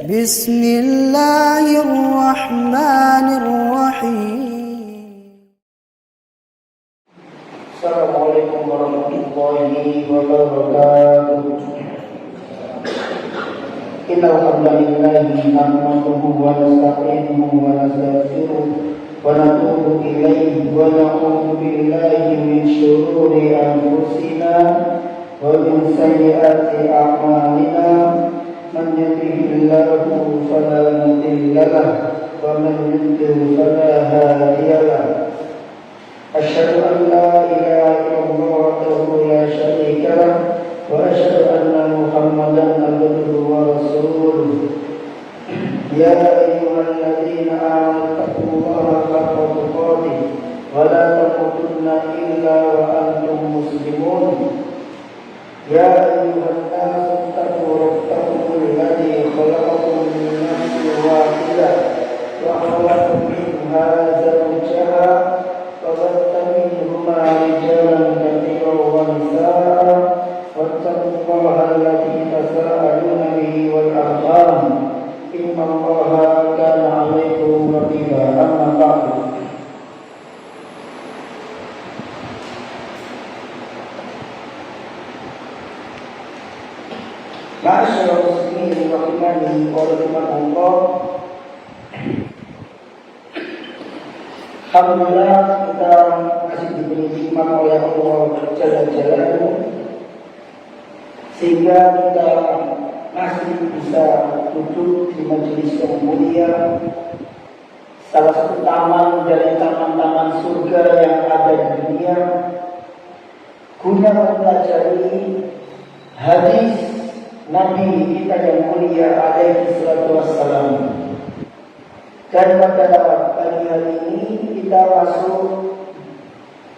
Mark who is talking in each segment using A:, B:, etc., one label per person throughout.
A: بسم الله الرحمن الرحيم.
B: السلام عليكم ورحمة الله وبركاته. إن الحمد لله نحمده ونستعينه ونستغفره ونتوب إليه ونعوذ بالله من شرور أنفسنا ومن سيئات أعمالنا. من يهده الله فلا مضل له ومن يضلل فلا هادي له. أشهد أن لا إله إلا الله وحده لا شريك له وأشهد أن محمدا عبده ورسوله. يا أيها الذين آمنوا اتقوا الله حق تقاته ولا تموتن إلا وأنتم مسلمون. يا أيها الناس اتقوا ربكم الذي خلقكم من نفس واحدة وخلق منها زوجها وبث منهما رجالا كثيرا ونساء واتقوا الله الذي تساءلون به والأرحام إن الله كان عليكم رقيبا. أما بعد Ma'asyiral muslimin rahimani wa rahimakumullah. Alhamdulillah kita masih diberi nikmat oleh Allah Jalla Jalaluhu sehingga kita masih bisa duduk di majelis yang mulia, salah satu taman dari taman-taman surga yang ada di dunia, guna mempelajari hadis Nabi kita yang mulia alaihi salatu wassalam. Dan pada pagi hari ini kita masuk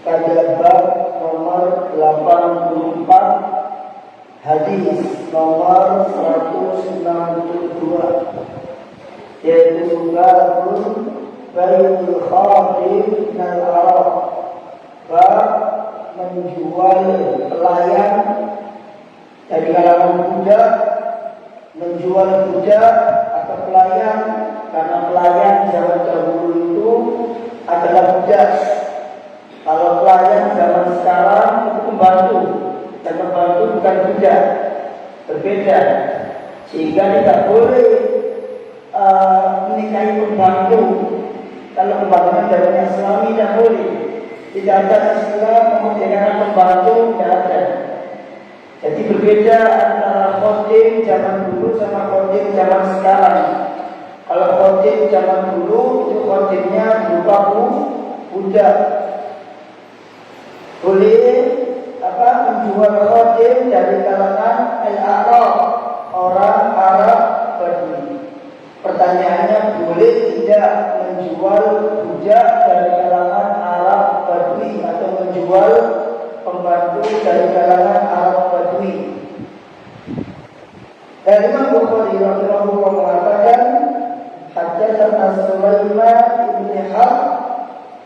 B: pada bab nomor 84, hadis nomor 162, yaitu babul bai'ul khadim minal arab, bab menjual pelayan dari kalangan budak, menjual budak atau pelayan, karena pelayan zaman dahulu itu adalah budak. Kalau pelayan zaman sekarang itu pembantu, dan pembantu bukan budak, berbeda. Sehingga tidak boleh menikahi pembantu. Kalau pembantu zamannya Islami tidak boleh. Tidak ada istilah memerdekakan pembantu, tidak ada. Jadi berbeda antara khodim zaman dulu sama khodim zaman sekarang. Kalau khodim zaman dulu itu khodimnya berupa budak. Boleh menjual khodim dari kalangan al-Arab, orang Arab Badui. Pertanyaannya, boleh tidak menjual budak dari kalangan Arab Badui atau menjual pembantu dari kalangan Arab Badui? Dan Imam Bukhari rahimahullah mengatakan, Haddatsana Sulaiman bin Harb,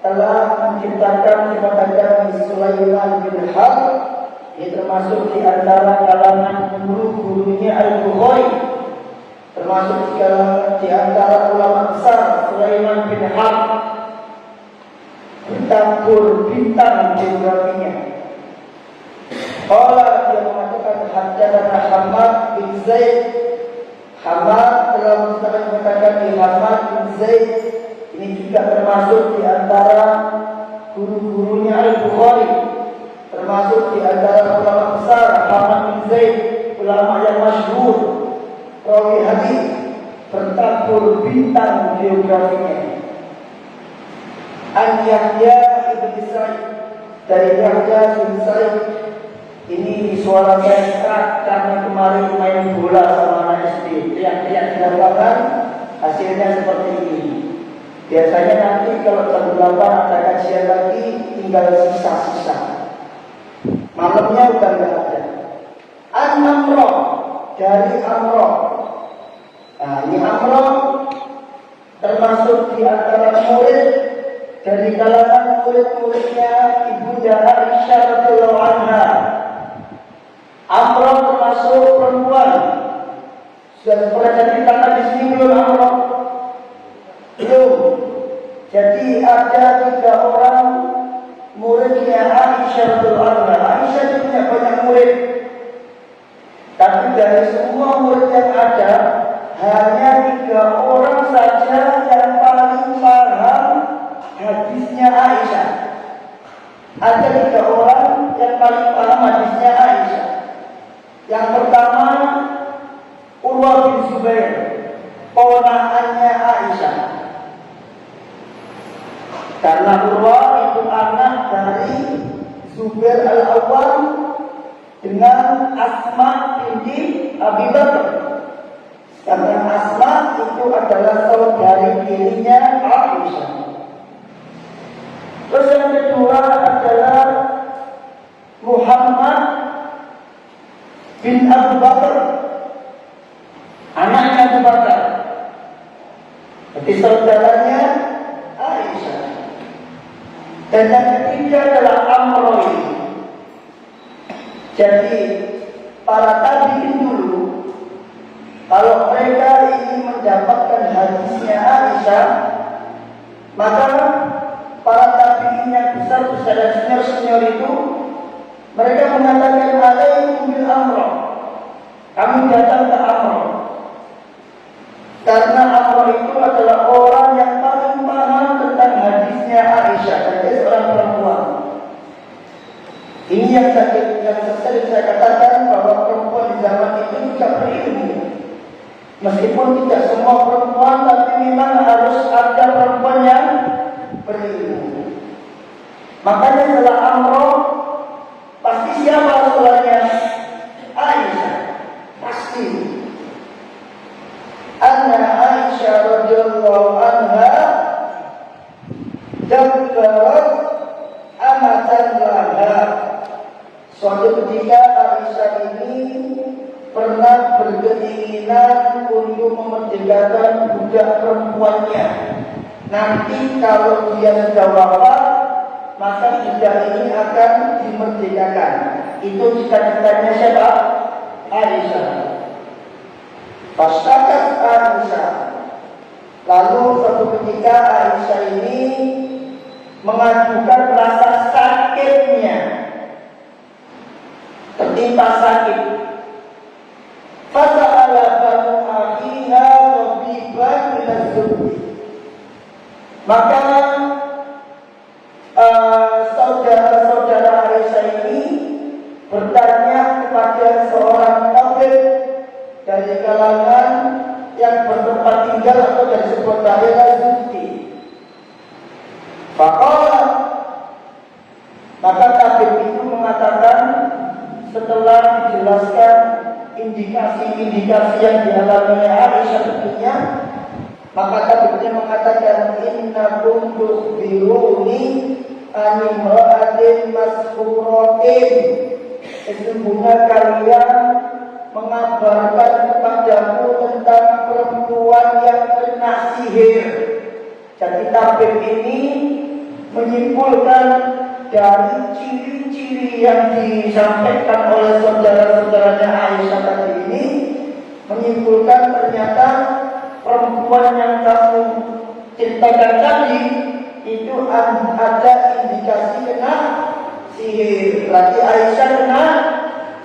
B: telah menciptakan kepada Sulaiman bin Harb, ini termasuk di antara kalangan guru-gurunya Al-Bukhari, termasuk di antara ulama besar. Sulaiman bin Harb bertabur bintang geografinya. Qala, dia mengatakan, haddatsana Hammad bin Zaid. Hammad telah mengatakan di Hammad bin Zaid, ini juga termasuk di antara guru-gurunya Al-Bukhari, termasuk di antara ulama besar. Hammad bin Zaid, ulama yang masyhur, rawi hadis, bertabur bintang geografinya. An Yahya ibn Sa'id, dari Yahya bin Sa'id. Ini suara saya serak karena kemarin main bola sama anak SD, teriak-teriak di lapangan, hasilnya seperti ini. Biasanya nanti kalau jam 8 ada kajian lagi, tinggal sisa-sisa. Malamnya udah nggak ada. An-Amroh, dari Amroh. Nah, ini Amroh termasuk di antara murid dari kalangan murid-muridnya Ibunda Aisyah radhiyallahu anha. sudah jadi tanah di sini belum amroh? Belum. Jadi ada 3 orang muridnya Aisyah radhiyallahu anha. Aisyah itu punya banyak murid. Tapi dari semua murid yang ada, hanya 3 orang saja yang paling paham hadisnya Aisyah. Ada 3 orang yang paling paham hadisnya Aisyah. Yang pertama, Urwa bin Zubair, ponakannya Aisyah. Karena Urwa itu anak dari Zubair al-Awwam dengan Asma binti Abi Bakar. Karena Asma itu adalah saudari tirinya Aisyah. Terus yang kedua adalah Muhammad bin Abu Bakar, anaknya Abu Bakar. Jadi saudaranya Aisyah. Dan yang ketiga adalah Amr. Jadi para tabi'in dulu, kalau mereka ingin mendapatkan hadisnya Aisyah, maka para tabi'in yang besar-besar dan senior-senior itu, mereka mengatakan alaikum bil Amr. Kami datang ke Amr. Karena Amr itu adalah orang yang paling paham tentang hadisnya Aisyah, dan dia seorang perempuan. Ini yang sering saya katakan, bahwa perempuan di zaman itu juga berilmu. Meskipun tidak semua perempuan, tapi memang harus ada perempuan yang berilmu. Makanya setelah Amr, pasti siapa setelahnya? Aisyah. Pasti. Anna Aisyah radhiyallahu anha dabbarat amatan laha. Suatu ketika Aisyah ini pernah berkeinginan untuk memerdekakan budak perempuannya. Nanti kalau dia sudah wafat, maka budak ini akan dimerdekakan. Itu cita-citanya siapa? Aisyah. Pastakat Aisyah. Lalu suatu ketika Aisyah ini mengajukan rasa sakitnya, tertimpa sakit. Fasa'ala banu akhiha tabiban min az-zuhdi. Maka saudara-saudara Aisyah ini bertanya kepada seorang tabib dari kalangan yang bertempat tinggal atau dari sebuah daerah Zuhdi. Maka tabib itu mengatakan, setelah dijelaskan indikasi-indikasi yang dialami oleh Aisyah tentunya, maka tabibnya mengatakan, innakum tukhbiruni an imra'atin masfuratin. Sesungguhnya kalian mengabarkan kepadaku tentang perempuan yang kena sihir. Jadi tabib ini menyimpulkan dari ciri-ciri yang disampaikan oleh saudara-saudaranya Aisyah tadi ini, menyimpulkan ternyata perempuan yang kamu ceritakan tadi itu ada indikasi kena sihir. Berarti Aisyah kena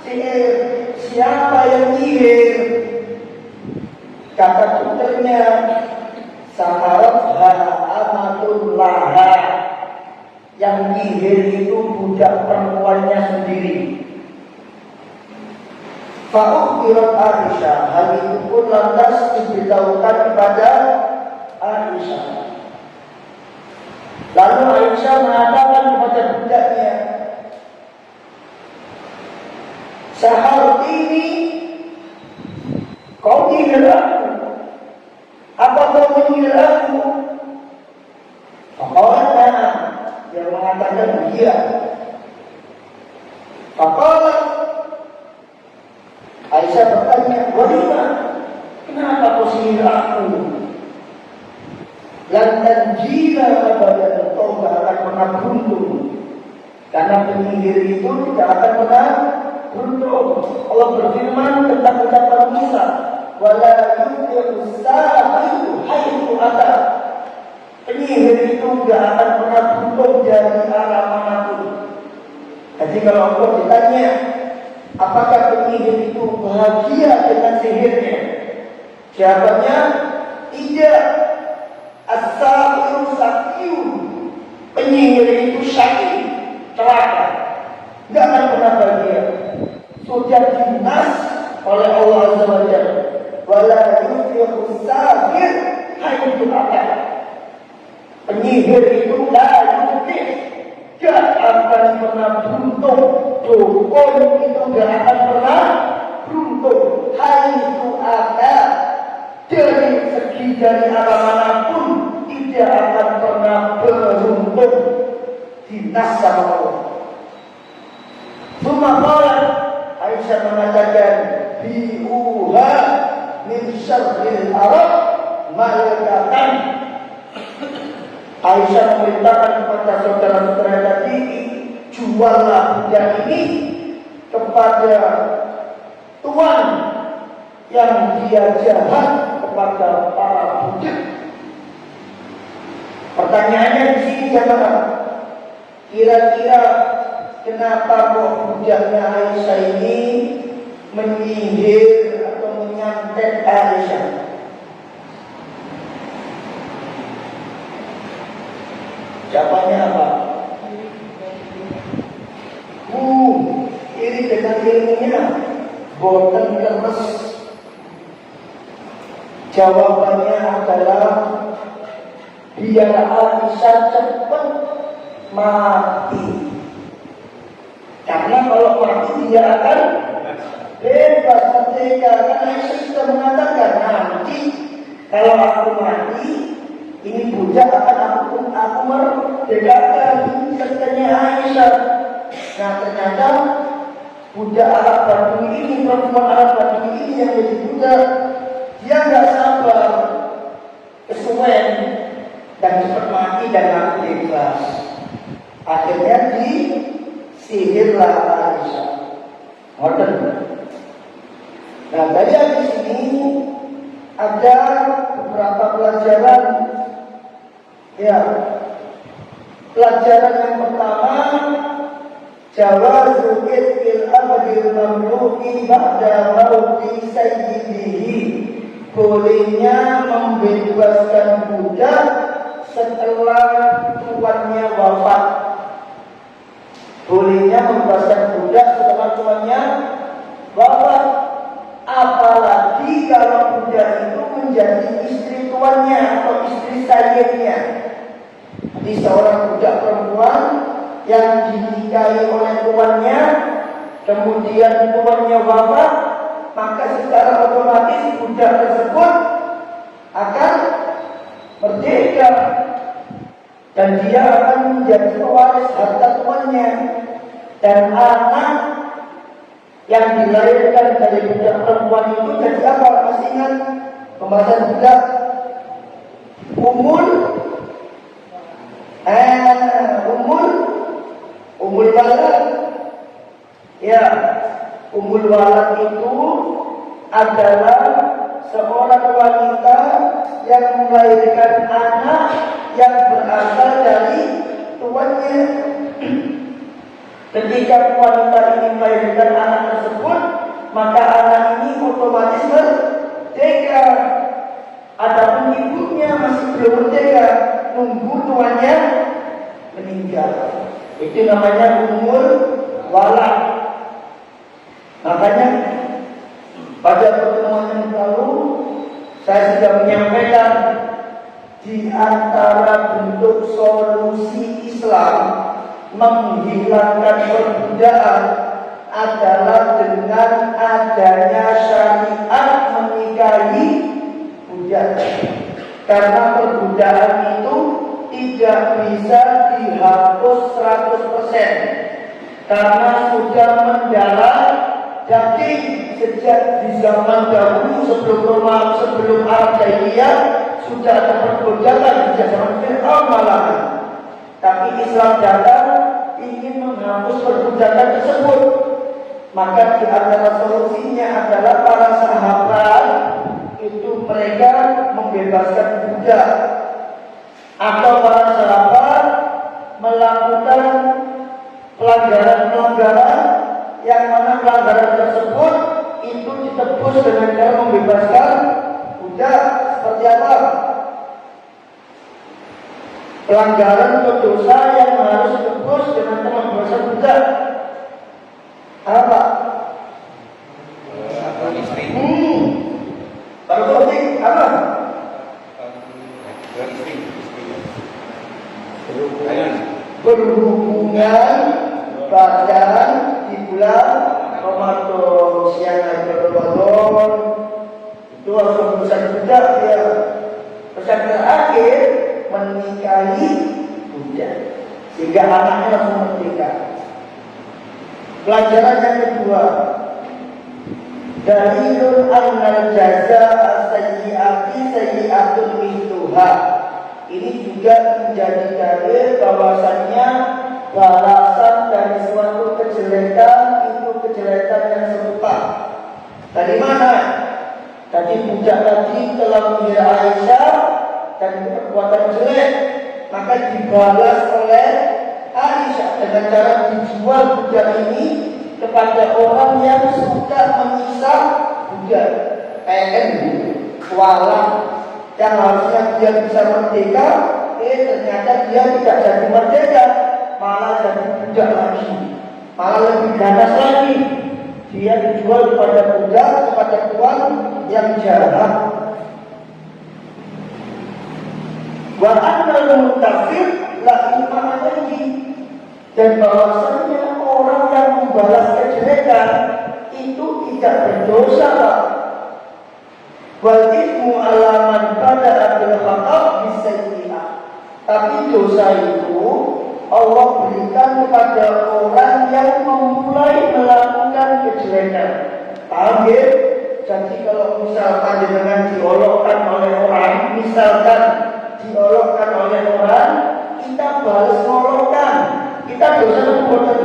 B: sihir. Siapa yang sihir? Kata dokternya, saharatha amatullah. Yang sihir itu budak perempuannya sendiri. Fa'ukhbirat Aisyah. Hal itu pun lantas diberitahukan kepada Aisyah. Lalu Aisyah mengatakan kepada budaknya, sahar ini kau sihir aku. Apa kau menyihir aku? Faqalat, dia mengatakan iya. Faqalat, Aisyah bertanya, walima, kenapa kau sihir aku? Lantan jila abadan, kau tidak akan pernah beruntung. Karena penyihir itu tidak akan pernah beruntung. Allah berfirman tentang ucapan Musa, wala yuflihu sahiru haitsu ata. Penyihir itu tidak akan pernah beruntung dari arah manapun. Jadi kalau engkau ditanya, apakah penyihir itu bahagia dengan sihirnya? Jawabannya tidak. As-sahiru sakiyun. Penyihir itu syaki, celaka, tidak akan pernah bahagia. Sudah dinas oleh Allah Azza wa Jalla. Wala yuflihu sahir haitsu ata. Penyihir itu tidak akan pernah beruntung. Dukun itu tidak akan pernah beruntung. Haitsu ata, dari segi dari arah manapun tidak akan pernah beruntung. Dinas sama Allah. Sumaqala, Aisyah mengatakan, bi'uha min syarril arab malakatan. Aisyah memerintahkan kepada saudara-saudara tadi, juallah budak ini kepada tuan yang dia jahat kepada para budak. Pertanyaannya di sini jemaah, kira-kira kenapa kok budaknya Aisyah ini menyihir atau menyantet Aisyah? Jawabannya apa? Iri dengan ilmunya, boten keres. Jawabannya adalah biar Aisyah cepat mati. Karena kalau mati dia akan bebas merdeka. Karena Aisyah sudah mengatakan, nanti kalau aku mati, ini budak akan aku merdekakan. Katanya Aisyah. Nah ternyata budak Arab Badui ini, perempuan Arab Badui ini yang jadi budak, dia nggak sabar, kesuwen dan cepat mati dan mati bebas. Akhirnya disihirlah Aisyah. Modern. Nah dari hadis ini ada beberapa pelajaran. Ya, pelajaran yang pertama, jawazul itqil abdil mamluki ba'da mauti sayyidihi. Bolehnya membebaskan budak setelah tuannya wafat. Bolehnya membebaskan budak setelah tuannya wafat. Apalagi kalau budak itu menjadi istri tuannya atau istri sayyidnya. Jadi seorang budak perempuan yang dinikahi oleh tuannya, kemudian tuannya wafat, maka secara otomatis budak tersebut akan merdeka dan dia akan menjadi pewaris harta tuannya. Dan anak yang dilahirkan dari budak perempuan itu jadi apa? Masih ingat pembahasan budak? Umul walad. Ya, umul walad itu adalah seorang wanita yang melahirkan anak yang berasal dari tuannya. Ketika wanita ini melahirkan anak tersebut, maka anak ini otomatis merdeka. Adapun ibunya masih belum merdeka, nunggu tuannya meninggal. Itu namanya umur walad. Makanya pada pertemuan yang lalu saya sudah menyampaikan, di antara bentuk solusi Islam menghilangkan perbudakan adalah dengan adanya syariat menikahi budak. Karena perbudakan itu tidak bisa dihapus 100%, karena sudah mendalam daging sejak di zaman dahulu sebelum Arab Jahiliyah sudah ada perbudakan sejak zaman Fir'aun malahan. Tapi Islam datang ingin menghapus perbudakan tersebut. Maka di antara solusinya adalah para sahabat itu mereka membebaskan budak, atau para sahabat melakukan pelanggaran-pelanggaran yang mana pelanggaran tersebut itu ditebus dengan cara membebaskan budak. Seperti apa? Pelanggaran atau dosa yang harus ditebus dengan cara membebaskan budak. Apa? Baru topik apa? Berhubungan badan di bulan Ramadan, siang hari Ramadan itu harus membebaskan budak ya. Pesan terakhir menikahi budak sehingga anaknya langsung merdeka. Pelajaran yang kedua, dalilun annal jaza as-sayyi'ati sayyi'atun mithluha. Ini juga menjadi dalil bahwasannya balasan dari suatu kejelekan itu kejelekan yang serupa. Dari mana? Tadi budak tadi telah mengira Aisyah dan itu perbuatan jelek, maka dibalas oleh Aisyah dengan cara dijual budak ini kepada orang yang sudah menyiksa budak, PN, walang, yang harusnya dia bisa merdeka, ternyata dia tidak jadi merdeka, malah jadi budak lagi, malah lebih ganas lagi. Dia dijual kepada budak, kepada tuan yang jahat. Wa annal muntafir la imana lagi, dan bahwasanya orang yang membalas kejelekan itu tidak berdosa. Wal ithmu ala man bada'a bil khata' bisayyi'ah. Tapi dosa itu Allah berikan kepada orang yang memulai melakukan kejelekan. Paham ya? Jadi kalau misal panjenengan diolokkan oleh orang, misalkan diolokkan oleh orang, kita balas ngolokkan, kita dosa atau bukan?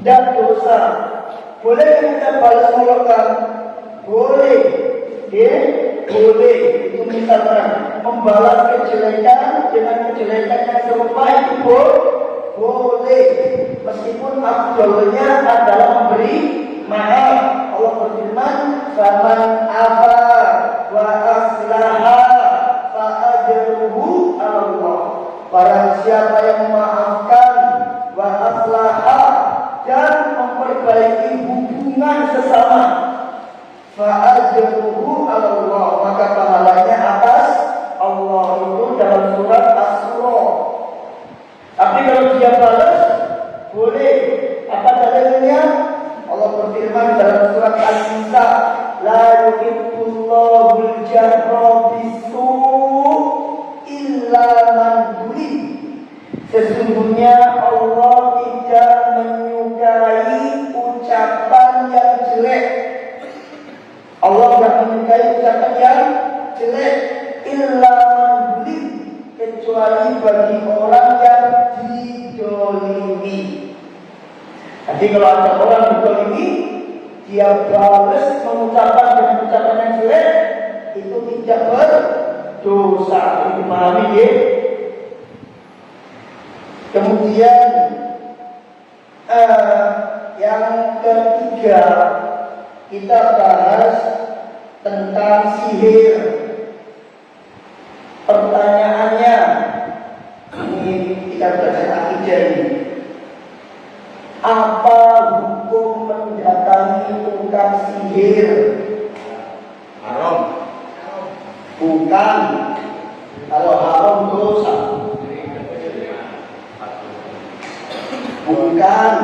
B: Dan dosa. Boleh kita balas ngolokkan? Boleh. Ya, boleh. Itu misalkan membalas kejelekan dengan kejelekan yang serupa itu boleh. Meskipun afdolnya adalah memberi maaf. Allah berfirman, "Faman afa wa aslaha fa ajruhu 'ala Allah." Barang siapa yang memaafkan wa aslaha dan memperbaiki hubungan sesama, fa'ajruhu 'ala Allah, maka pahalanya atas Allah. Itu dalam surat As-Surah. Tapi kalau dia balas, boleh. Apa dalilnya? Allah berfirman dalam surat An-Nisa, la yuhibbullahu al-jahra bis-su' illa man zulim. Sesungguhnya Allah tidak menyukai ucapan yang jelek. Allah tidak menyukai ucapan yang jelek, illa man zulim, kecuali bagi orang yang didolimi. Jadi kalau ada orang didolimi, dia balas mengucapkan dengan ucapan yang jelek, itu tidak berdosa. Itu dipahami ya? Kemudian yang ketiga, kita bahas tentang sihir. Pertanyaannya, ini kita belajar akidah ini. Apa hukum mendatangi tukang sihir?
C: Haram.
B: Bukan. Kalau haram dosa. Bukan.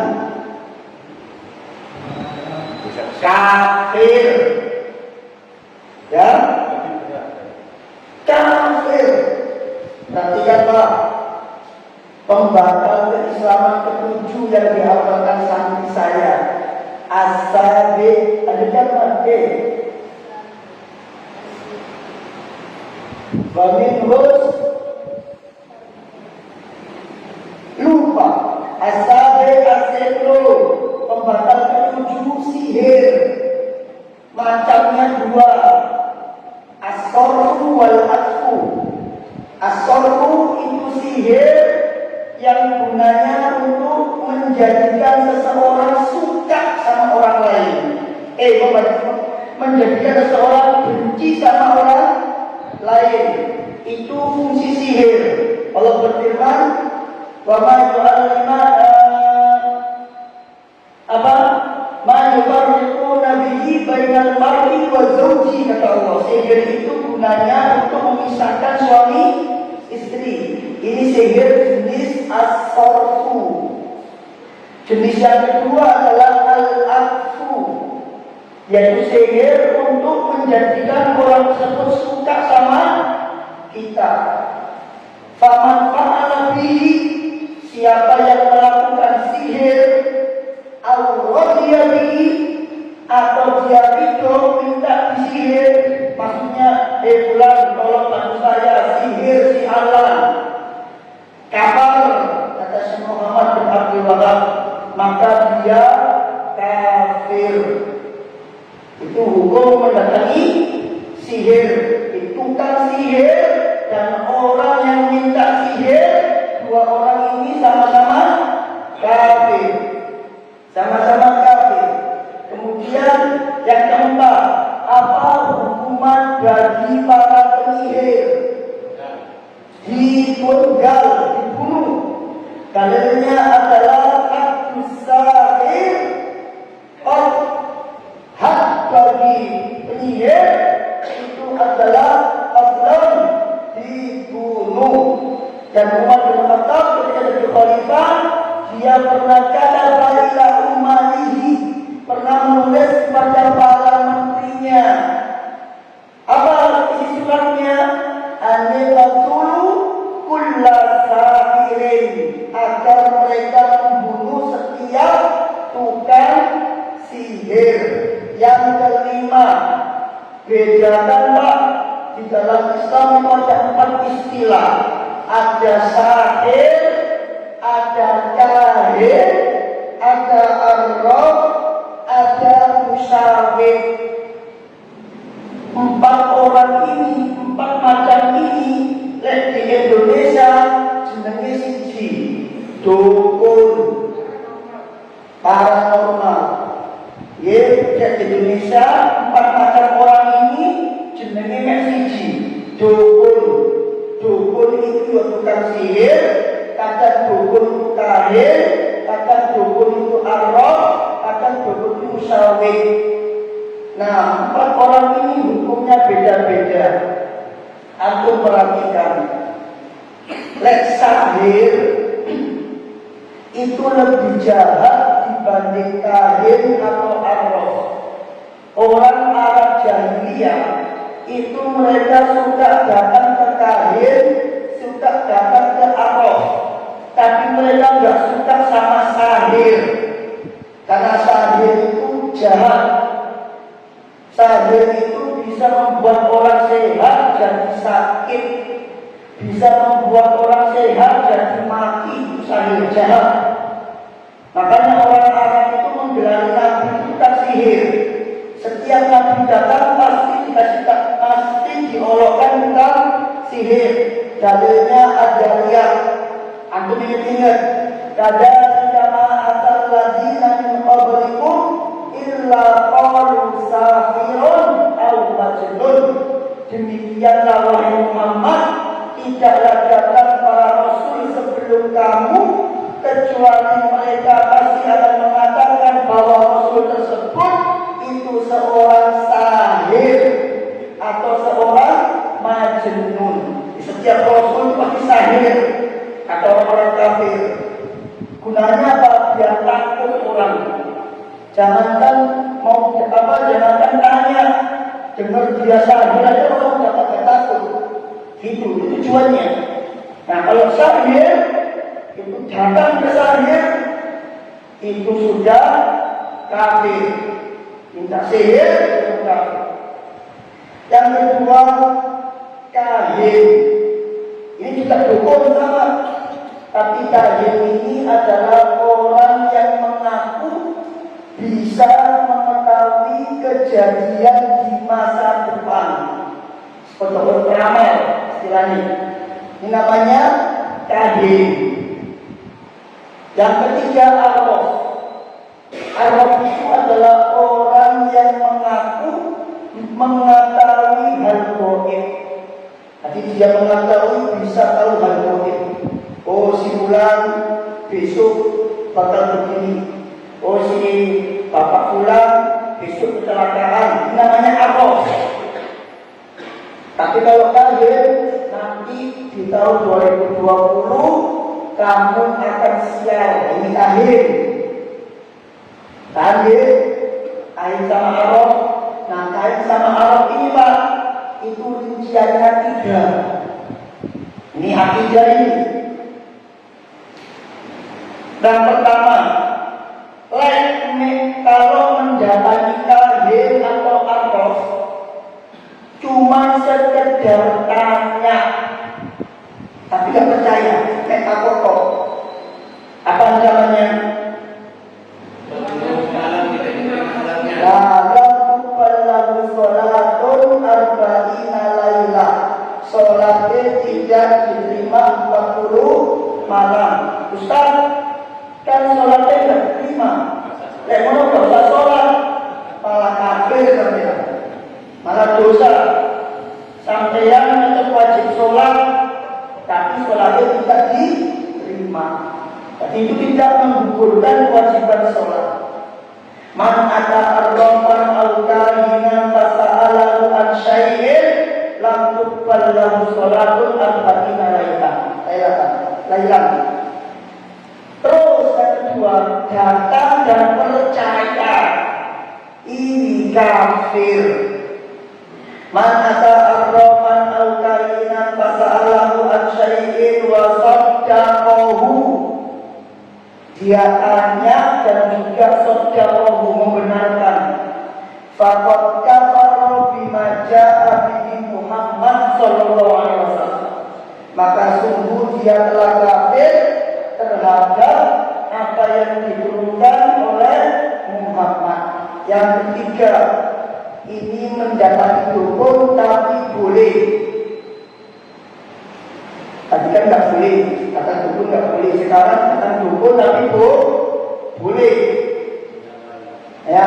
B: Kafir. Ya? Kafir. Perhatikan Pak. Pembatal keislaman ketujuh yang dihafalkan santri saya. As-sabi, ada kan Baminhus lupa. As-sabi as-sihru, pembatal ketujuh sihir. Macamnya dua. menjadikan seseorang suka sama orang lain. Menjadikan seseorang benci sama orang lain. Itu fungsi sihir. Allah berfirman, wa ma yu'allima ma yufarriquna bihi bainal mar'i wa zawji, kata Allah. Sihir itu gunanya untuk memisahkan suami istri. Ini sihir jenis as-sarfu. Jenis yang kedua adalah al-aqfu, yaitu sihir untuk menjadikan orang tersebut suka sama kita. Faman fa'ala bihi, siapa yang melakukan sihir, al-radiya bihi, atau dia ridho minta disihir, maksudnya bulan tolong bantu saya sihir si Allah, kafir, kata Syekh Muhammad bin Abdul Wahab, maka dia kafir. Itu hukum mendatangi sihir. Itu kan sihir, dan orang yang minta sihir, dua orang ini sama-sama kafir. Sama-sama kafir. Kemudian yang keempat, apa hukuman bagi para penyihir? Dipenggal, dibunuh. Dalilnya adalah hadus sahir, hak bagi penyihir itu adalah qatlan, dibunuh. Dan Umar bin Khattab ketika jadi khalifah, dia pernah kata ila umalihi, pernah menulis kepada para menterinya. Apa isi suratnya? Aniqatulu kulla sahirin, agar mereka membunuh setiap tukang sihir. Yang kelima, bedakan Pak, di dalam Islam ada 4 istilah. Ada sahir, ada kahin, ada arraf, ada musyawir. 4 orang ini, 4 macam ini, di Indonesia jenenge siji, dukun, paranormal. Ya, di Indonesia 4 macam orang ini jenenge siji, dukun. Dukun itu tukang sihir, kata dukun itu kahin, kata dukun itu arraf, kata dukun itu musyawir. Nah, 4 orang ini hukumnya beda-beda. Antum perhatikan, lek sahir itu lebih jahat dibanding kahin atau arraf. Orang Arab jahiliyah itu mereka suka datang ke kahin, suka datang ke arraf, tapi mereka nggak suka sama sahir, karena sahir itu jahat. Sahir itu bisa membuat orang sehat jadi sakit, bisa membuat orang sehat jadi mati. Itu sahir jahat. Makanya orang Arab itu menggelar nabi itu sihir. Setiap nabi datang pasti diolokkan tentang sihir. Dalilnya ada lihat. Antum ingat, kada kama atal ladina min qablikum illa qalu sahirun aw majnun. Demikianlah wahai Muhammad, tidaklah datang para rasul sebelum kamu kecuali mereka pasti akan mengatakan bahwa rasul tersebut itu seorang sahir atau seorang majnun. Setiap rasul pasti sahir atau orang kafir. Gunanya apa? Biar takut orang. Jangankan jangankan tanya, dengar dia sahir aja orang dapat takut. Itu tujuannya. Nah, kalau sahir itu datang ke sahir itu sudah kafir. Minta sihir itu kafir. Yang kedua, kahin. Ini juga dukun sama, tapi kahin ini adalah orang yang mengaku bisa mengetahui kejadian di masa depan. Seperti peramal istilahnya. Ini namanya kahin. Yang ketiga, arwah. ini. Oh si Bapak pulang besok kecelakaan, namanya arroh. Tapi kalau kahir nanti di tahun 2020 kamu akan sial. Ini kahir. Kahir, kain sama arroh. Nah kain sama arroh ini Pak, itu rinciannya 3. Ini akidah ini. Dan pertama, kalau mendatangi kahir atau arroh cuma sekedar tanya, tapi gak percaya, takut kok. Apa namanya? Lalu sholatun arba'ina layla, sholatnya tidak diterima 40 malam. Ustaz, kan sholatnya tidak diterima. Mau gak usah sholat, malah kafir sampean, malah dosa. Sampean tetap wajib sholat, tapi sholatnya tidak diterima. Jadi itu tidak menggugurkan kewajiban sholat. Man ata arrafan aw kahinan fasa'alahu an syai'in lam tuqbal lahu sholatun arba'ina laylan. Terus yang kedua, datang dan percaya, ini kafir. Man ata arrafan aw kahinan fasa'alahu an syai'in wa saddaqahu, dia tanya dan juga saddaqahu, membenarkan. Faqad kafara bima jaa'a bihi Muhammad sallallahu alaihi wasallam, maka sungguh dia telah kafir terhadap apa yang diturunkan oleh Muhammad. Yang ketiga, ini mendapat dukun tapi boleh. Tadi kan nggak boleh, kata dukun nggak boleh. Sekarang kata dukun tapi boleh. Ya,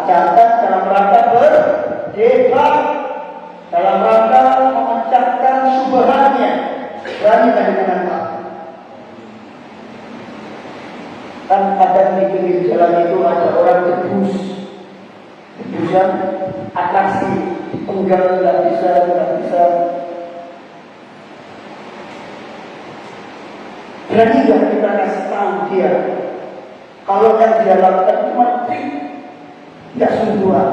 B: catat dalam rangka berdebat, dalam rangka memecahkan syubhatnya. Berani tadi dengan Pak. Kan ada di pinggir jalan itu ada orang debus, debusan atraksi, penggal nggak bisa. Berani nggak kita kasih tahu dia kalau yang dia lakukan cuma trik, nggak sungguhan.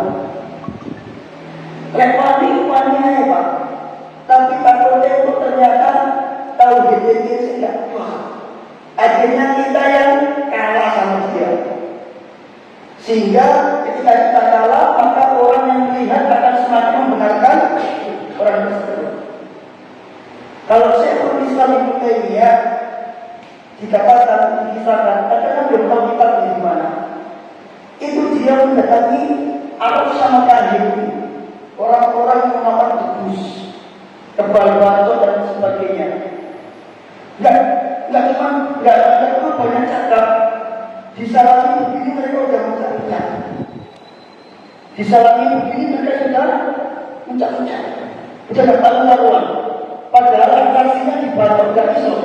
B: Wani aja Pak, tapi takutnya itu ternyata tahu dia sehingga akhirnya kita yang kalah sama dia. Sehingga ketika kita kalah, maka orang yang melihat akan semakin membenarkan orang tersebut. Kalau Syekhul Islam Ibnu Taimiyah dikatakan, dikisahkan, kadang belum tahu kita di mana. Itu dia mendatangi Arab sama kahir, orang-orang yang memakan debus, kebal batu dan sebagainya. Nggak cuma banyak cakap. Disalami begini mereka sudah mencak-mencak. Disalami begini mereka sudah mencak-mencak. Sudah nggak tahu-tahuan. Padahal atrasinya dibaca nggak iso.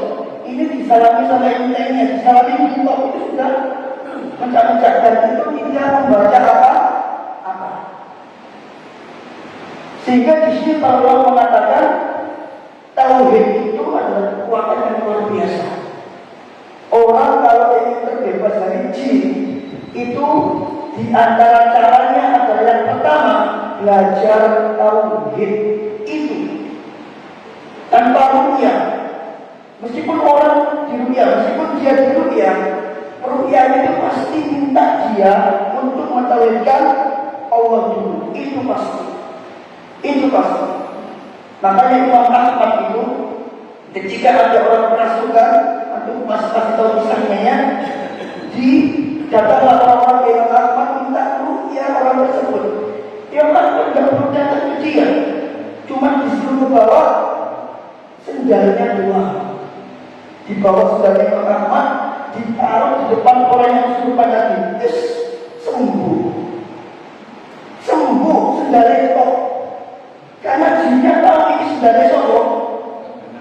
B: Ini disalami sama intainya, disalami begitu itu sudah mencak-mencak, dan itu tidak membaca apa. Sehingga di sini para ulama mengatakan tauhid itu adalah kekuatan yang luar biasa. Orang kalau ingin terbebas dari jin, itu di antara caranya adalah yang pertama belajar tauhid itu tanpa ruqyah. Meskipun orang di ruqyah, meskipun dia di ruqyah, ruqyahnya itu pasti minta dia untuk mentauhidkan Allah dulu. Itu pasti. Makanya Imam Ahmad itu ketika ada orang kerasukan, untuk pas tahu kisahnya ya, datanglah orang-orang ke Imam Ahmad minta ruqyah orang tersebut. Imam Ahmad tidak perlu datang ke dia, cuma disuruh bawa sendalnya dua. Di bawah sendalnya Imam Ahmad, ditaruh di depan orang yang kesurupan tadi. Sembuh sendalnya itu. Karena jinnya tahu ini sendalnya sopo.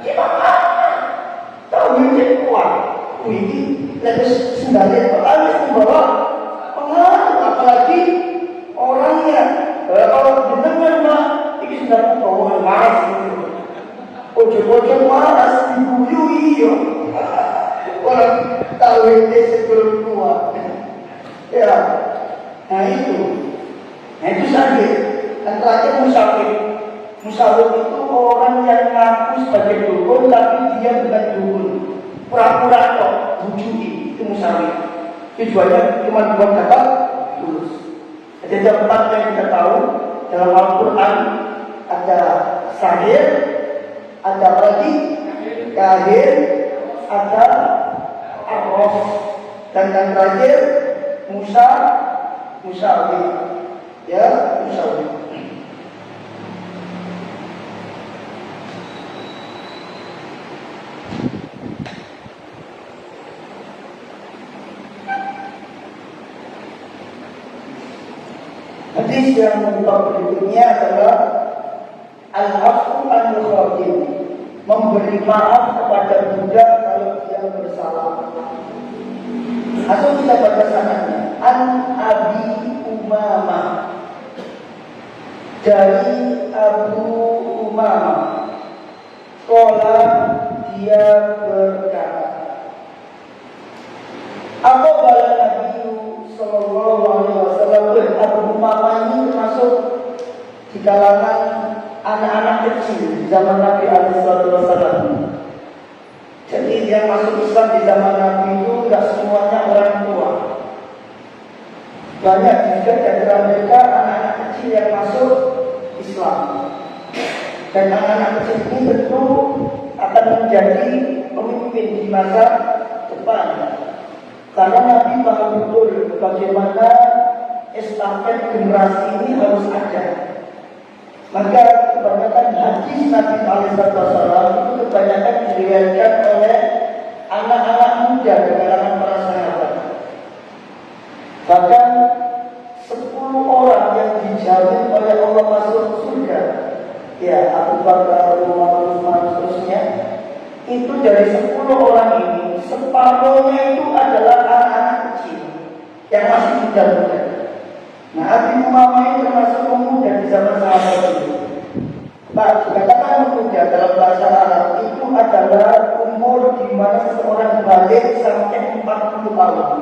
B: Imam Ahmad tahu ini kuat. Ini lepas sendalnya itu harus membawa ya. Nah itu sakit. Dan terakhir musafir. Musafir itu orang yang ngaku sebagai dukun tapi dia bukan dukun. Pura-pura kok, wujudi, itu musafir. Tujuannya cuma buat dapat lulus. Jadi ada 4 yang kita tahu dalam Al-Quran. Ada sahir, ada lagi kahir, ada arrof, dan yang terakhir musawir. Ya, musawir. Hadis yang berikutnya adalah al-afu al-khadim, memberi maaf kepada budak kalau dia bersalah. Atau kita baca sanadnya, an Abi Umamah, dari Abu Umamah, qala, dia berkata, apa bala Nabi sallallahu alaihi wasallam. Abu Umamah ini termasuk di kalangan anak-anak kecil di zaman Nabi alaihi wasallam. Jadi yang masuk Islam di zaman Nabi itu tidak semuanya orang tua. Banyak juga di antara mereka anak-anak kecil yang masuk Islam. Dan anak-anak kecil ini tentu akan menjadi pemimpin di masa depan. Karena Nabi paham betul bagaimana estafet generasi ini harus ada. Maka kebanyakan hadis Nabi Alaihissalam itu kebanyakan diriwayatkan oleh anak-anak muda di kalangan para sahabat. Bahkan 10 orang yang dijamin oleh Allah masuk surga, ya Abu Bakar, Umar, Utsman, seterusnya, itu dari 10 orang ini separuhnya itu adalah anak-anak kecil yang masih muda-muda. Nah, Abu Umamah ini termasuk pemuda di zaman sahabat itu. Pak, dikatakan pemuda dalam bahasa Arab itu adalah umur di mana seseorang balik sampai 40 tahun.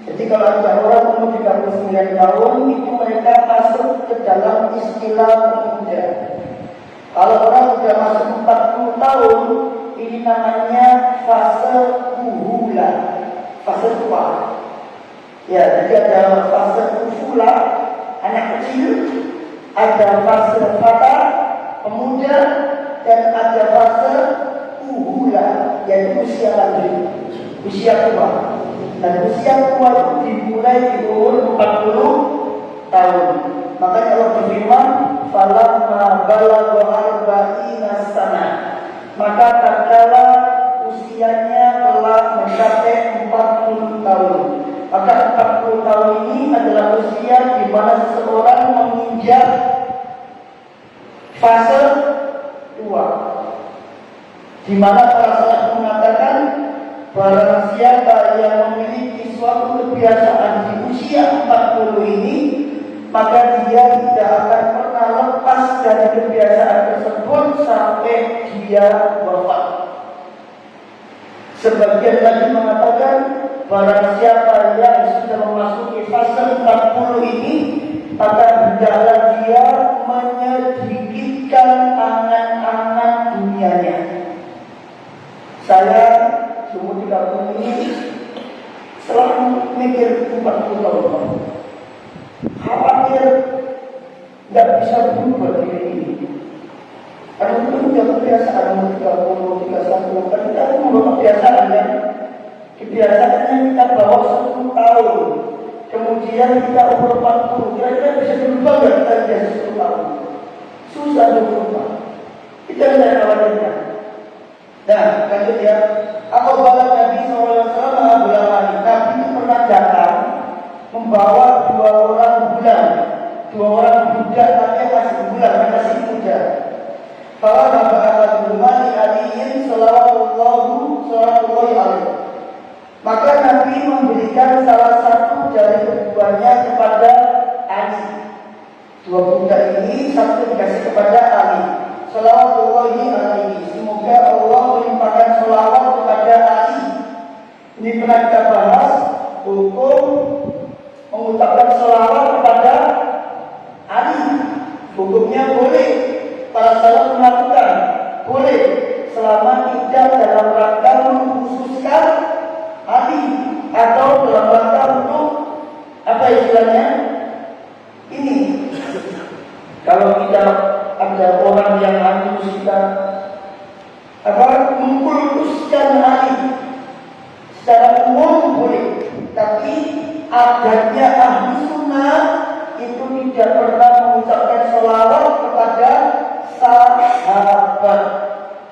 B: Jadi kalau ada orang umur 39 tahun itu mereka masuk ke dalam istilah pemuda. Kalau orang sudah masuk 40 tahun, ini namanya fase kuhula, fase tua. Ya, jadi ada fase ufula, anak kecil, ada fase fata, pemuda, dan ada fase uhula, yaitu usia lanjut, usia tua. Dan usia tua itu dimulai di umur 40 tahun. Makanya Allah berfirman, falamma balagha arba'ina sana, maka tatkala usianya telah mencapai 40 tahun. Maka 40 tahun ini adalah usia di mana seseorang menginjak fase tua, di mana para salaf mengatakan barang siapa yang memiliki suatu kebiasaan di usia 40 ini, maka dia tidak akan pernah lepas dari kebiasaan tersebut sampai dia wafat. Sebagian lagi mengatakan barang siapa yang sudah memasuki fase 40 ini, maka hendaklah dia menyedikitkan angan-angan dunianya. Saya umur 30 ini selalu mikir 40 tahun. Khawatir tidak bisa berubah diri ini. Karena itu sudah kebiasaan umur 30, 31, kan kita membawa kebiasaan ya. Kebiasaannya kita bawa 10 tahun, kemudian kita umur 40, kira-kira bisa berubah nggak kita biasa 10 tahun? Susah berubah. Itu yang saya khawatirkan. Nah, lanjut ya. Apabila Nabi SAW Nabi itu pernah datang membawa 2 orang bulan, 2 orang budak, tapi masih bulan, masih muda. Kalau Nabi Umar aliin sallallahu alaihi. Maka Nabi memberikan salah satu dari keduanya kepada Ali. 2 budak ini satu dikasih kepada Ali. Sallallahu alaihi. Semoga Allah melimpahkan sholawat kepada Ali. Ini pernah kita bahas hukum mengucapkan selawat kepada Ali. Hukumnya boleh, para salaf melakukan, boleh selama tidak dalam rangka mengkhususkan Ali atau dalam rangka untuk apa istilahnya ini. Kalau kita ada orang yang harus kita mengkhususkan Ali secara umum boleh, tapi adatnya ahli sunnah itu tidak pernah mengucapkan sholawat kepada sahabat.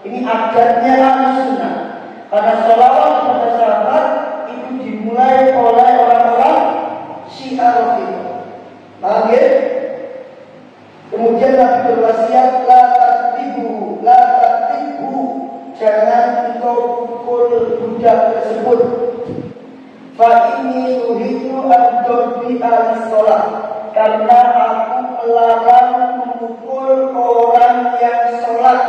B: Ini adatnya ahli sunnah, karena sholawat kepada sahabat itu dimulai oleh orang-orang Syiah Rafidhah. Paham ya? Kemudian Nabi berwasiat, la taktibu, jangan engkau pukul budak tersebut. Fa inni nuhitu an turbi al-sholat, karena aku melarang memukul orang yang sholat.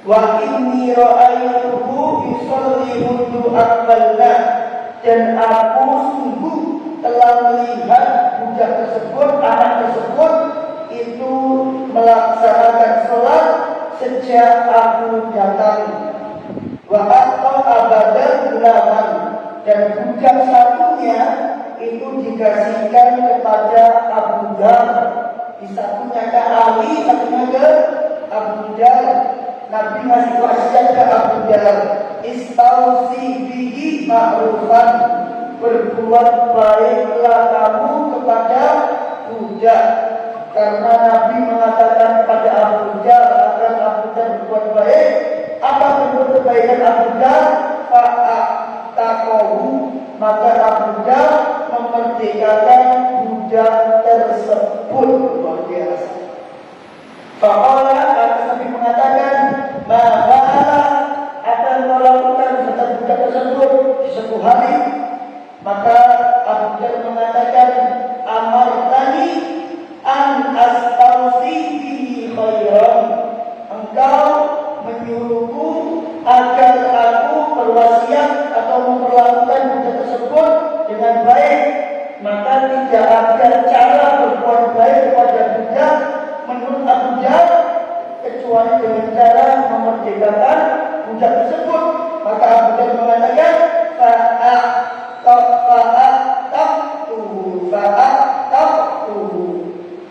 B: Wa inni ra'aytuhu yusalli mundu aqbalna, dan aku sungguh telah melihat budak tersebut, anak tersebut itu melaksanakan sholat sejak aku datang. Wa atau abadan gulaman, dan budak satunya itu dikasihkan kepada Abu Dhar. Di satunya ke Ali, satunya ke Abu Dhar. Nabi ngasih wasiat ke Abu Dhar, istausi bihi ma'rufan, berbuat baiklah kamu kepada budak. Karena Nabi mengatakan kepada Abu Dhar agar Abu Dhar berbuat baik. Apa bentuk kebaikan Abu Dhar? Fa'atakohu, maka Abu Dhar memerdekakan budak tersebut. Luar biasa. Fa'ala, Nabi mengatakan, maka akan melakukan terhadap budak tersebut di suatu hari. Maka Abu Dhar mengatakan, amartani an astausi bihi khairan, engkau menyuruhku agar aku berwasiat atau memperlakukan budak tersebut dengan baik. Maka tidak ada cara berbuat baik kepada budak menurut Abu Dhar kecuali dengan cara memerdekakan budak tersebut. Maka Abu Dhar mengatakan,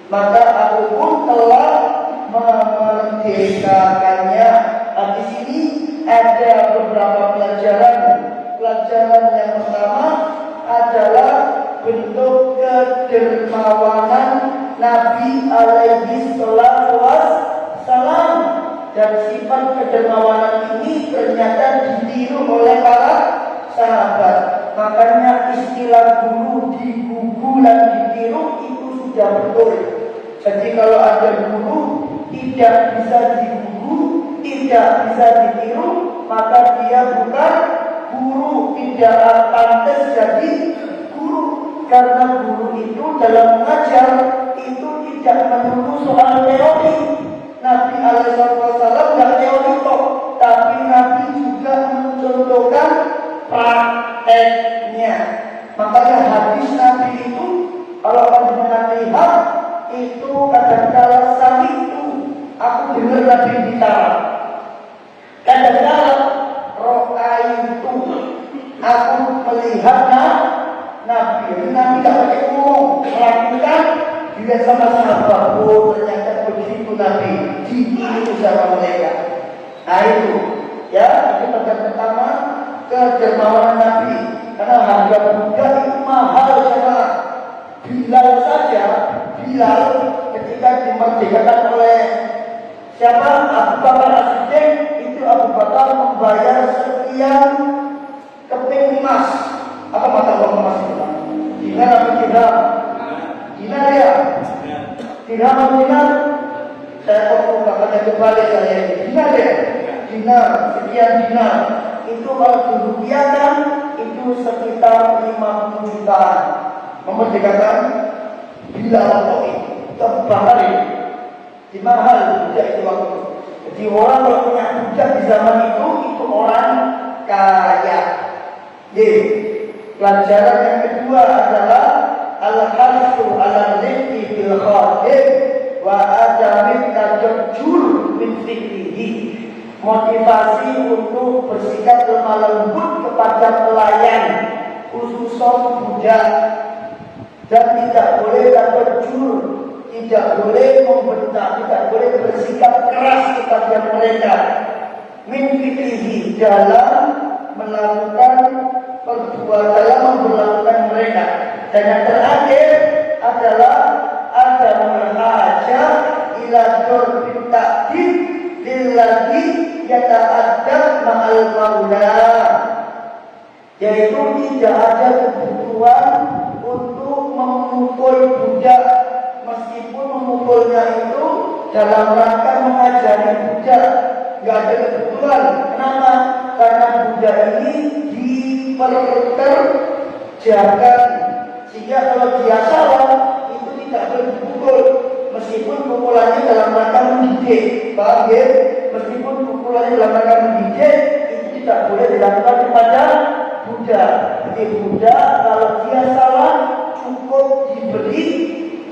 B: maka aku pun telah memerdekakannya. Di sini ada beberapa pelajaran. Pelajaran yang pertama adalah bentuk kedermawanan Nabi alaihi salatu wassalam, dan sifat kedermawanan ini ternyata ditiru oleh para sahabat. Makanya istilah guru digugu dan ditiru itu sudah betul. Jadi kalau ada guru tidak bisa digugu, tidak bisa ditiru, maka dia bukan guru, tidak pantas jadi guru. Karena guru itu dalam mengajar itu tidak melulu soal teori. Nabi alaihissalam tidak teori kok, tapi Nabi juga mencontohkan prakteknya. Makanya hadis Nabi itu kalau panjenengan lihat itu kadang-kala sami itu aku dengar Nabi bicara, kadang-kala ro'aitu aku melihat Nabi. Nabi tidak pakai ngomong, melakukan dilihat sama sahabat. Oh ternyata begitu Nabi, itu sama mereka. Nah itu ya, itu bagian pertama, kedermawanan Nabi. Karena harga budak itu mahal sekarang. Bilal saja, Bilal ketika dimerdekakan oleh siapa? Abu Bakar As-Siddiq, itu Abu Bakar membayar sekian keping emas. Apa mata uang emas itu? Dinar atau dirham? Dinar ya? Dirham atau dinar? Saya kok katanya kembali saya. Dinar ya? Dinar, sekian dinar. Itu kalau dirupiahkan itu sekitar 50 jutaan. Memerdekakan Bilal itu terbahar di mahal budak itu waktu. Jadi orang kalau punya budak di zaman itu orang kaya. Pelajaran yang kedua adalah al-harsu ala rizqi bil khadim wa adamit tajajjur min fikrihi. Motivasi untuk bersikap lemah lembut kepada pelayan, khususnya budak, dan tidak boleh tajajjur, tidak boleh membentak, tidak boleh bersikap keras kepada mereka. Min fikrihi, dalam melakukan perbuatan, dalam memperlakukan mereka. Dan yang terakhir adalah ada mengaja ila dzurfit ta'dib lilladzi yata'addab ma'al maula, yaitu tidak ada kebutuhan untuk memukul budak, meskipun memukulnya itu dalam rangka mengajari budak. Gak ada kebutuhan. Kenapa? Karena budak ini diperkerjakan, sehingga kalau dia salah itu tidak boleh dipukul, meskipun pukulannya dalam rangka mendidik. Paham ya? Meskipun pukulannya dalam rangka mendidik, itu tidak boleh dilakukan kepada budak. Jadi budak kalau dia salah cukup diberi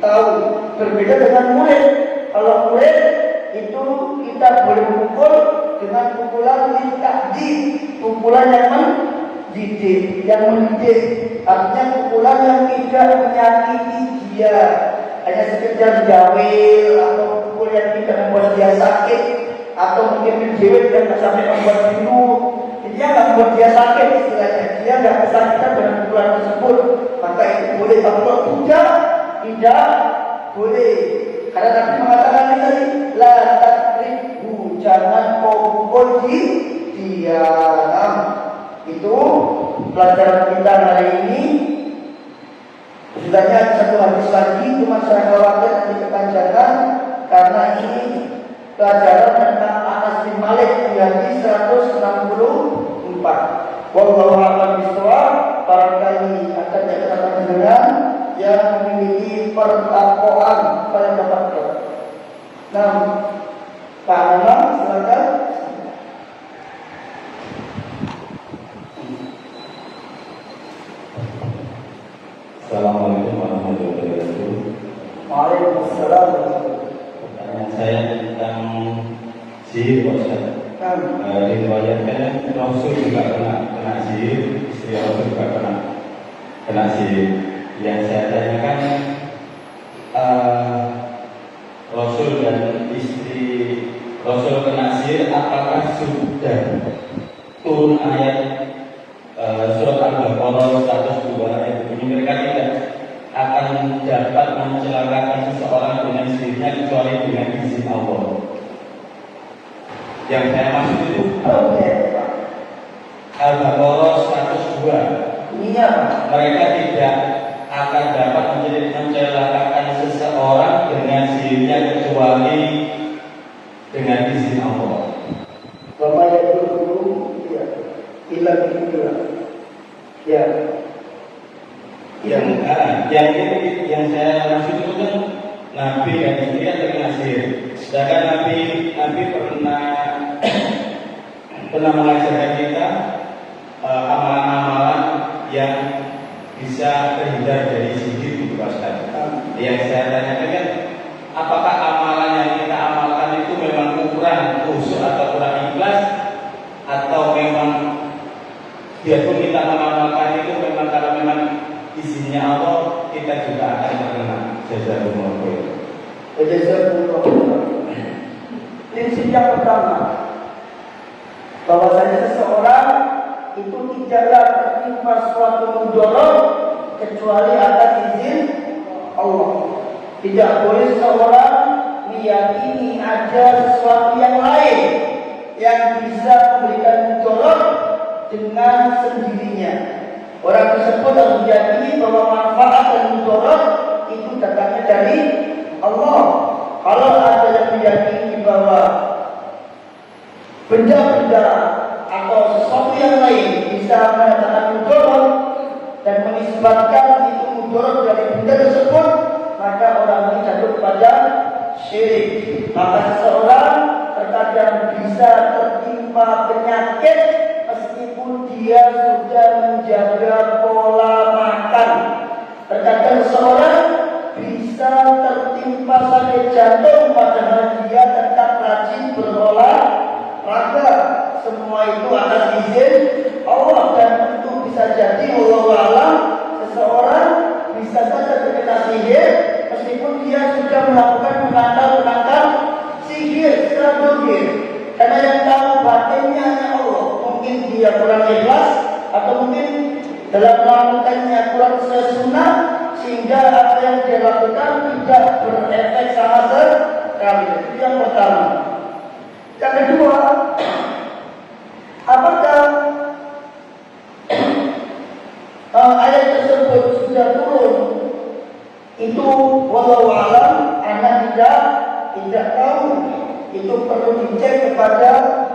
B: tahu. Berbeda dengan murid. Kalau murid itu kita boleh memukul dengan pukulan litakdi, pukulan yang mendidik, artinya pukulan yang tidak menyakiti dia, hanya sekedar jawil, atau pukul yang tidak membuat dia sakit, atau mungkin menjewel yang sampai membuat bunuh. Jadi dia nggak membuat dia sakit, istilahnya dia nggak kesakitan dengan pukulan tersebut, maka itu boleh. Kalau budak tidak boleh, karena Nabi mengatakan tadi, la tatribu, jangan kau pukul di diam. Itu pelajaran kita hari ini. Sebenarnya satu hadis lagi, cuma saya khawatir nanti kepanjangan, karena ini pelajaran tentang Anas bin Malik di hadis 164. Wallahu a'lam bishawab. Barangkali akan kita dengan yang memiliki pertakwaan pada tempatnya. Nah, Pak Anam, silakan.
C: Assalamualaikum warahmatullahi wabarakatuh.
B: Waalaikumsalam.
C: Pertanyaan saya tentang sihir, Pak Ustaz. Diriwayatkan Rasul juga kena sihir, istri Rasul juga kena sihir. Yang saya tanyakan, Rasul dan istri Rasul kena sihir, apakah sudah turun ayat surat Al-Baqarah 102 ayat ini? Mereka tidak akan dapat mencelakakan seseorang dengan sihirnya kecuali dengan izin Allah. Yang saya maksud itu Al-Baqarah 102.
B: Iya.
C: Mereka tidak akan dapat mencelakakan seseorang dengan sihirnya kecuali dengan izin Allah.
B: Bapak yang dulu, ya, hilang itu ya.
C: Yang saya maksud itu kan Nabi dan istri kan terkena sihir. Sedangkan Nabi pernah mengajarkan kita amalan-amalan yang bisa terhindar dari sihir itu, Ustaz. Yang saya tanyakan kan, apakah amalan yang kita amalkan itu memang kurang khusyuk atau kurang ikhlas, atau memang biarpun kita mengamalkan itu memang kalau memang izinnya Allah, kita juga akan terkena jazakumullah khairan.
B: Jazakumullah. Prinsip yang pertama, bahwasanya seseorang itu tidaklah tertimpa suatu mudarat kecuali atas izin Allah. Tidak boleh seseorang meyakini ada sesuatu yang lain yang bisa memberikan mudarat dengan sendirinya. Orang tersebut harus meyakini bahwa manfaat dan mudarat itu datangnya dari Allah. Kalau ada yang meyakini bahwa benda-benda atau sesuatu yang lain bisa mendatangkan mudarat dan menisbatkan itu mudarat dari benda tersebut, maka orang ini jatuh kepada syirik. Maka seseorang terkadang bisa tertimpa penyakit meskipun meskipun dia sudah menjaga pola makan. Terkadang seorang bisa tertimpa sakit jantung padahal dia tetap rajin berolahraga. Semua itu atas izin Allah, dan tentu bisa jadi wallahualam seseorang bisa saja terkena sihir meskipun dia sudah melakukan penangkal sihir secara dohir. Karena yang tahu batinnya hanya Allah. Mungkin dia kurang ikhlas atau mungkin dalam melakukannya kurang sesuai sunnah, sehingga apa yang dia lakukan tidak berefek sama sekali. Itu yang pertama. Yang kedua, apakah ayat tersebut sudah turun? Itu wallahualam, anak tidak tahu. Itu perlu dicek kepada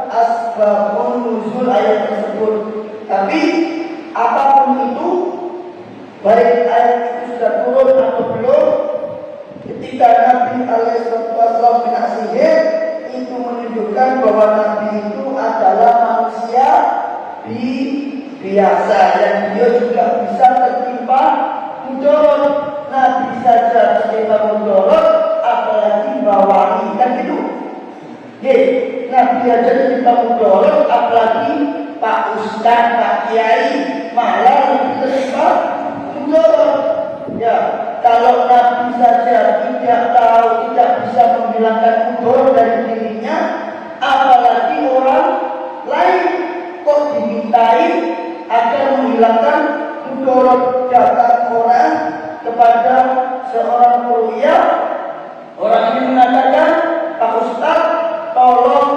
B: asbabun nuzul ayat tersebut. Tapi apapun itu, baik ayat itu sudah turun atau belum, ketika Nabi alaihissalam kena sihir, itu menunjukkan bahwa Nabi itu adalah manusia biasa, dan dia juga bisa tertimpa mudarat. Nabi saja tertimpa mudarat, apalagi bawani, kan gitu. Nabi aja tertimpa mudarat, apalagi Pak Ustaz, Pak Kiai, malah lebih tertimpa mudarat. Ya, kalau Nabi saja tidak tahu, tidak bisa menghilangkan mudarat dari dirinya, apalagi orang lain kok dimintai agar menghilangkan mudarat. Datang orang kepada seorang ruqyah, orang ini mengatakan, Pak Ustaz, tolong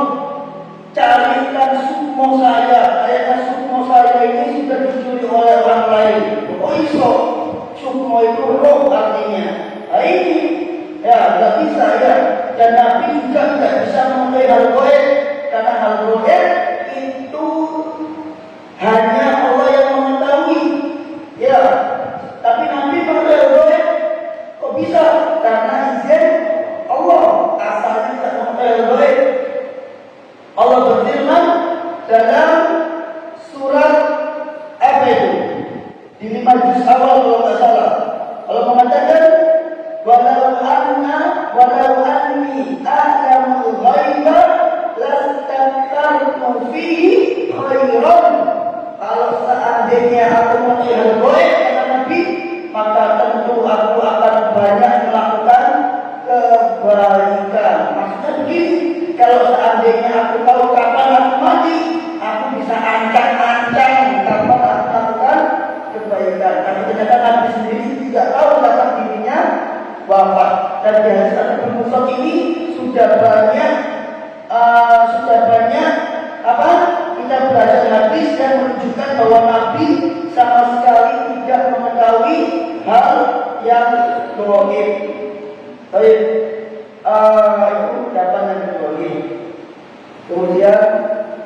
B: carikan sukmo saya, karena sukmo saya ini sudah dicuri oleh orang lain. Oh iso, sukmo itu roh artinya. Nah ini, ya nggak bisa ya. Dan Nabi juga tidak bisa mengetahui hal gaib, karena hal gaib itu hanya Allah yang mengetahui. Ya, tapi Nabi mengetahui hal gaib, kok bisa? Karena izin Allah. Asalnya tidak mengetahui hal gaib. Allah berfirman dalam surat apa itu? Di 5 juz awal kalau tidak salah. Allah mengatakan, walau anni a'lamul ghaiba lastakthartu fihi khairan. Kalau seandainya aku mengetahui hal gaib, kata Nabi, maka tentu aku akan banyak melakukan kebaikan. Maksudnya begini, kalau seandainya aku tahu kapan aku mati, aku bisa ancang-ancang kapan aku melakukan kebaikan. Tapi ternyata Nabi sendiri tidak tahu kapan dirinya wafat. Dan di hadis Abu Musa ini sudah banyak kita belajar hadis yang menunjukkan bahwa Nabi sama sekali tidak mengetahui hal yang gaib. Baik, itu jawaban yang kedua. Kemudian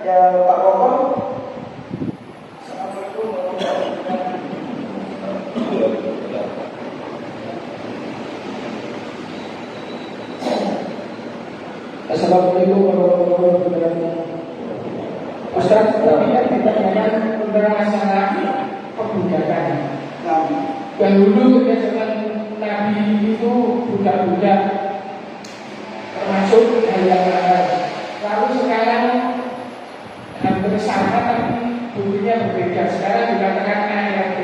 B: yang Pak Koko. Assalamualaikum warahmatullahi wabarakatuh.
D: Assalamualaikum warahmatullahi wabarakatuh. Ustaz, tadi kan ditanyakan tentang masalah perbudakan. Dahulu ya zaman Nabi itu budak-budak, termasuk hal yang halal. Lalu sekarang hampir sama tapi bunyinya berbeda. Sekarang dikatakan ART.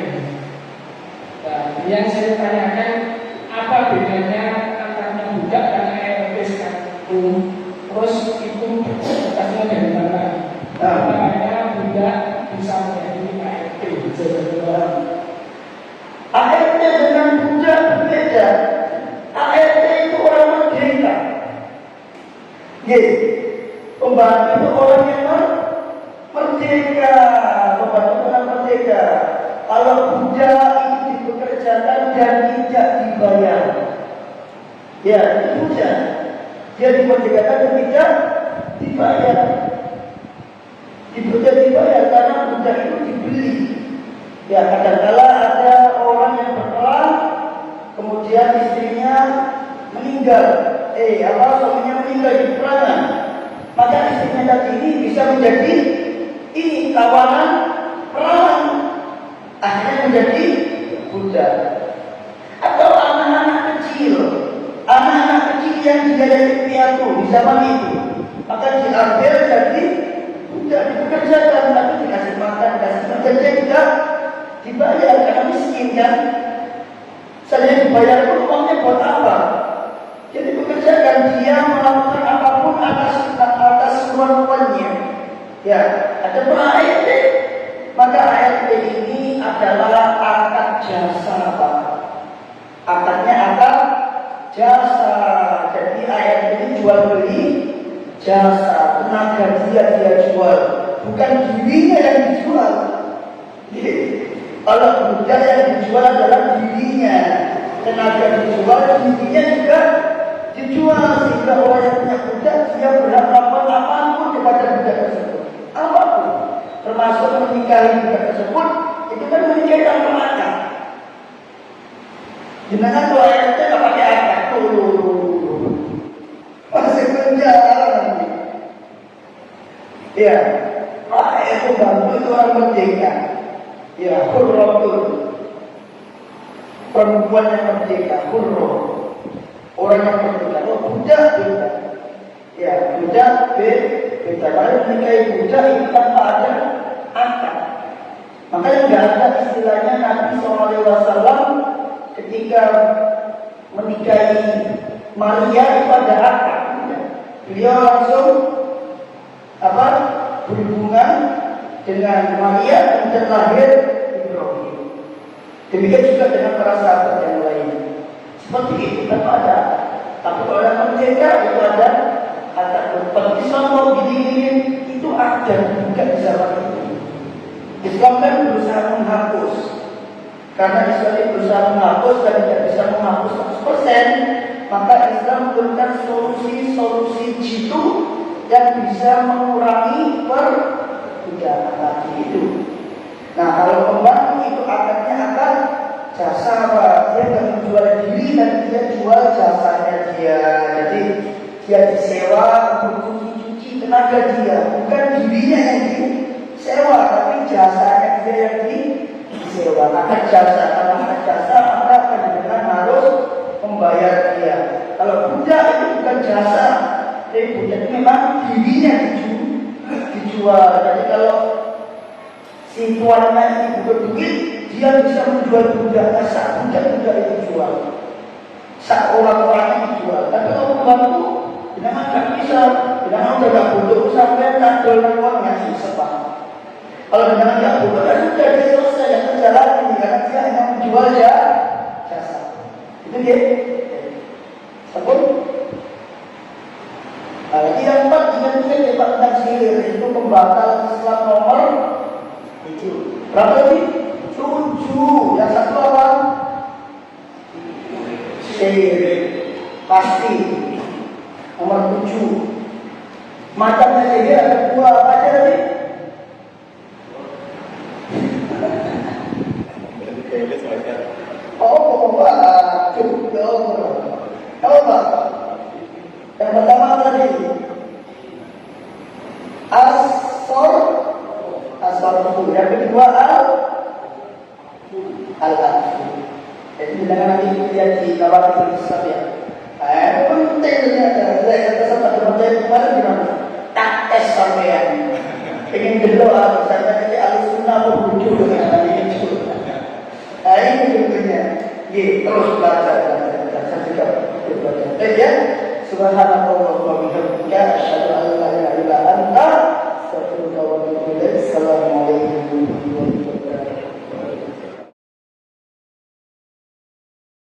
D: Nah, yang saya tanyakan, apa bedanya antara budak dan ART sekarang? Terus itu betasnya dari mana? Makanya budak bisa menjadi ART.
B: ART dengan budak berbeda. ART itu orang merdeka. Pembantu itu orang yang merdeka. Pembantu orang merdeka. Kalau budak itu dipekerjakan dan tidak dibayar, ya itu budak. Dia dimerdekakan dan tidak dibayar. Tidak dibayar karena budak itu dibeli. Ya kadang-kala ada orang yang berperang, kemudian istrinya meninggal. Suaminya meninggal di peperangan. Maka istrinya tadi ini bisa menjadi kawanan menjadi budak. Atau anak-anak kecil yang dijajah piatu di zaman itu, maka diambil jadi budak, dipekerjakan, tapi dikasih makan, dikasih kerja juga dibayar karena miskin kan. Saya dibayar pun uangnya buat apa? Jadi pekerjakan, dia melakukan apapun atas kemampuannya. Ya, ada ayat B. Maka ayat B ini adalah akad jasa, Pak. Akadnya akad jasa. Jadi ayat ini jual beli jasa, tenaga dia jual, bukan dirinya yang dijual. Kalau budak yang dijual adalah dirinya, tenaga dijual, dirinya juga dijual, sehingga orang yang punya budak dia berhak melakukan apapun kepada budak tersebut, apapun, termasuk menikahi budak tersebut. Itu kan menikahi tanpa akad. Gimana kalau ayatnya nggak pakai akad? Masih penjara nanti. Ya, itu bantu itu orang merdeka. Ya, hurratul, perempuan yang merdeka, hurra, orang yang merdeka. Oh, budak. Ya, budak beda. Kalau menikahi budak itu tanpa ada akad. Makanya nggak ada istilahnya Nabi SAW ketika menikahi Maria itu ada akad. Beliau langsung berhubungan dengan Maria dan lahir Ibrahim. Demikian juga dengan para sahabat yang lain. Seperti itu tanpa ada. Tapi kalau ada merdeka itu ada akad. Islam mau gini itu ada, bukan di zaman itu. Islam kan berusaha menghapus. Karena Islam ini berusaha menghapus dan tidak bisa menghapus 100%, maka Islam memberikan solusi jitu yang bisa mengurangi perbudakan lagi itu. Nah, kalau pembantu itu akadnya akad jasa, Pak. Dia tidak menjual diri dan dia jual jasanya dia. Jadi dia disewa untuk cuci tenaga dia, bukan dirinya yang disewa, tapi jasanya dia yang disewa. Akad jasa, kalau akad jasa maka penjualan harus membayar dia. Kalau budak itu bukan jasa, tapi budak memang dirinya dijual. Jadi kalau si tuannya ini butuh duit, dia bisa menjual budaknya, sak budak itu jual, sak orang-orang itu jual. Tapi kalau pembantu, jangan nggak bisa, jangan udah nggak butuh sampai nadol uang ngasih sepah. Kalau jangan nggak butuh, kan sudah dia selesai, yang kerja lagi, karena dia hanya menjual jasa. Itu dia. Sabun. Yang keempat, ingat-ingat ya Pak, tentang sihir. Itu pembatal Islam nomor 7. Berapa lagi? 7. Yang satu apa? Sihir. Pasti. Nomor 7. Macamnya sihir ada 2. Apa aja tadi? Yang pertama tadi Asor itu. Yang kedua Al-Afu. Jadi jangan nanti lihat di kawan Islam ya. Penting ternyata. Saya kata sama teman-teman kemarin gimana? Tak tes sampean. Pengen berdoa, saya tadi Ahlussunnah mau bujuk dengan ini itu. Ini tentunya. Terus belajar. Saya juga belajar. Ya. Subhanallah wa bihamdika asyhadu an